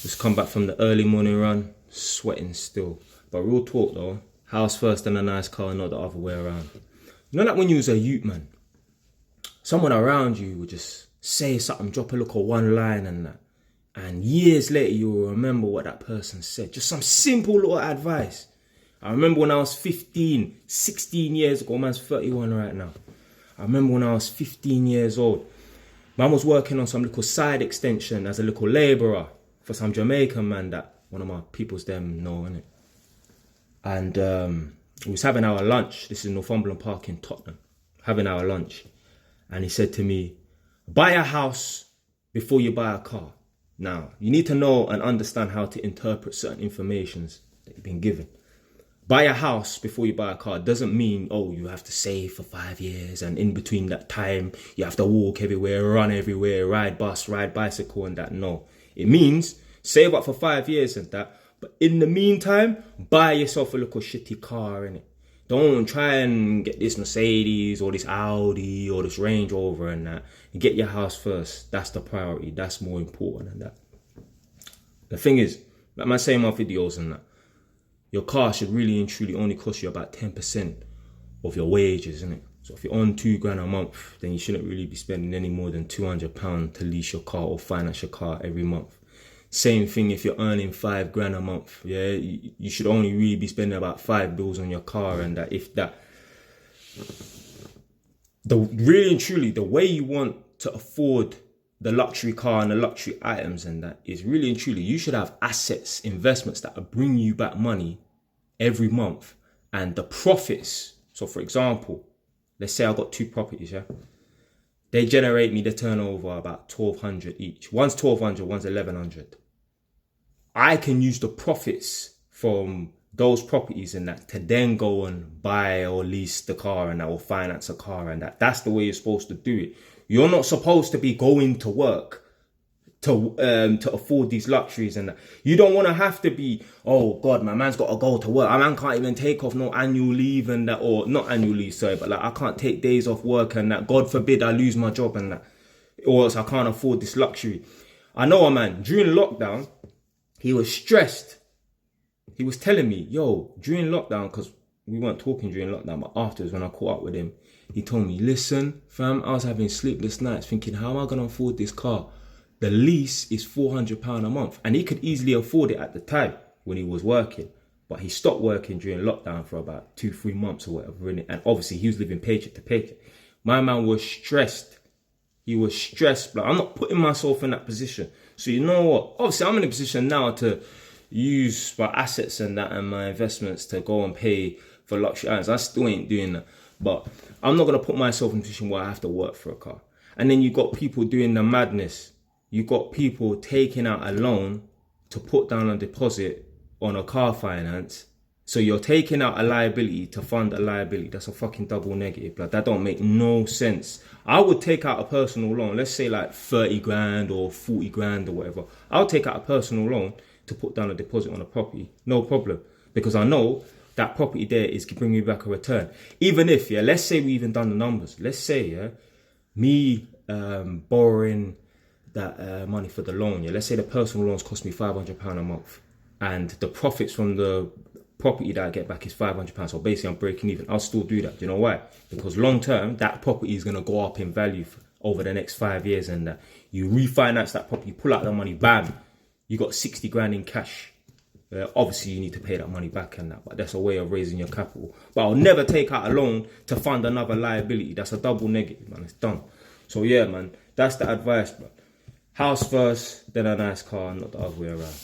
Just come back from the early morning run, sweating still. But real talk though, house first and a nice car, not the other way around. You know, like when you was a youth man, someone around you would just say something, drop a little one line and that. And years later, you'll remember what that person said. Just some simple little advice. I remember when I was 15, 16 years ago, man's 31 right now. I remember when I was 15 years old, man was working on some little side extension as a little labourer for some Jamaican man that one of my peoples them know, innit? And we was having our lunch. This is Northumberland Park in Tottenham. Having our lunch. And he said to me, buy a house before you buy a car. Now, you need to know and understand how to interpret certain informations that you've been given. Buy a house before you buy a car doesn't mean, oh, you have to save for 5 years and in between that time, you have to walk everywhere, run everywhere, ride bus, ride bicycle and that. No, it means save up for 5 years and that. But in the meantime, buy yourself a little shitty car, innit? Don't try and get this Mercedes or this Audi or this Range Rover and that. Get your house first. That's the priority. That's more important than that. The thing is, like I say in my videos and that, your car should really and truly only cost you about 10% of your wages, innit? So if you're on £2 a month, then you shouldn't really be spending any more than £200 to lease your car or finance your car every month. Same thing if you're earning £5 a month, yeah, you should only really be spending about 5 bills on your car and that, if that. Really and truly, the way you want to afford the luxury car and the luxury items and that is really and truly, you should have assets, investments that are bringing you back money every month and the profits. So for example, let's say I got 2 properties, yeah. They generate me the turnover about 1,200 each. One's 1,200, one's 1,100. I can use the profits from those properties and that to then go and buy or lease the car and that, or finance a car and that. That's the way you're supposed to do it. You're not supposed to be going to work to afford these luxuries and that. You don't want to have to be, oh God, my man's got to go to work. My man can't even take off no annual leave and that, or not annual leave, sorry, but like I can't take days off work and that. God forbid I lose my job and that, or else I can't afford this luxury. I know a man, during lockdown, he was stressed. He was telling me, yo, during lockdown, because we weren't talking during lockdown, but afterwards when I caught up with him, he told me, listen, fam, I was having sleepless nights thinking, how am I going to afford this car? The lease is £400 a month. And he could easily afford it at the time when he was working. But he stopped working during lockdown for about 2-3 months or whatever, innit? And obviously he was living paycheck to paycheck. My man was stressed. He was stressed, but I'm not putting myself in that position. So you know what? Obviously I'm in a position now to use my assets and that and my investments to go and pay for luxury items. I still ain't doing that. But I'm not going to put myself in a position where I have to work for a car. And then you got people doing the madness. You got people taking out a loan to put down a deposit on a car finance. So you're taking out a liability to fund a liability. That's a fucking double negative. Like, that don't make no sense. I would take out a personal loan, let's say like 30 grand or 40 grand or whatever. I'll take out a personal loan to put down a deposit on a property. No problem. Because I know that property there is bringing me back a return. Even if, yeah, let's say we even done the numbers. Let's say, yeah, me borrowing that money for the loan, yeah, let's say the personal loans cost me £500 a month and the profits from the property that I get back is £500. So basically I'm breaking even. I'll still do that. Do you know why? Because long term, that property is going to go up in value over the next 5 years and that. You refinance that property, pull out the money, bam, you got 60 grand in cash. Obviously you need to pay that money back and that, but that's a way of raising your capital. But I'll never take out a loan to fund another liability. That's a double negative, man. It's done. So yeah, man, that's the advice, bro. House first, then a nice car, not the other way around.